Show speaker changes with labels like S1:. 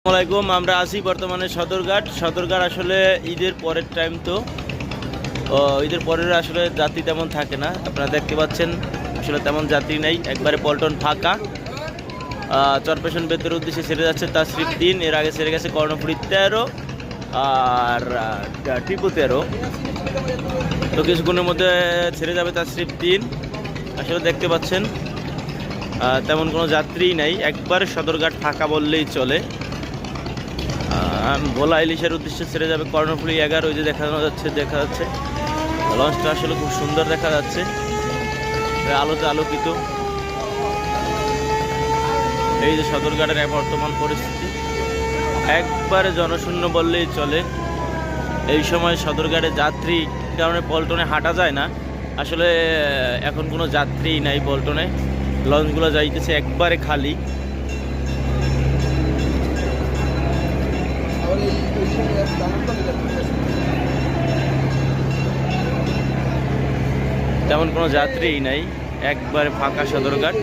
S1: আসসালামাইকুম। আমরা আছি বর্তমানে সদরঘাট আসলে ঈদের পরের টাইম তো ঈদের পরের আসলে যাত্রী তেমন থাকে না। আপনারা দেখতে পাচ্ছেন আসলে তেমন যাত্রী নেই, একবারে পল্টন ফাঁকা। চরপেশন বেতের উদ্দেশ্যে ছেড়ে যাচ্ছে তাশরিফ 3, এর আগে ছেড়ে গেছে কর্ণফুলী 13 আর টিপু 13। তো কিছুক্ষণের মধ্যে ছেড়ে যাবে তাশরিফ 3। আসলে দেখতে পাচ্ছেন তেমন কোনো যাত্রী নেই, একবারে সদরঘাট ফাঁকা বললেই চলে। ভোলা ইলিশের উদ্দেশ্যে ছেড়ে যাবে কর্ণফুলী 11। ওই যে দেখা যাচ্ছে লঞ্চটা আসলে খুব সুন্দর দেখা যাচ্ছে, আলোতে আলোকিত। এই যে সদরঘাটের বর্তমান পরিস্থিতি, একবারে জনশূন্য বললেই চলে। এই সময় সদরঘাটে যাত্রী কারণে পল্টনে হাঁটা যায় না। আসলে এখন কোনো যাত্রী নাই পল্টনে, লঞ্চগুলো যাইতেছে একবারে খালি। তেমন কোনো যাত্রী নাই, একবারে ফাঁকা সদরঘাট।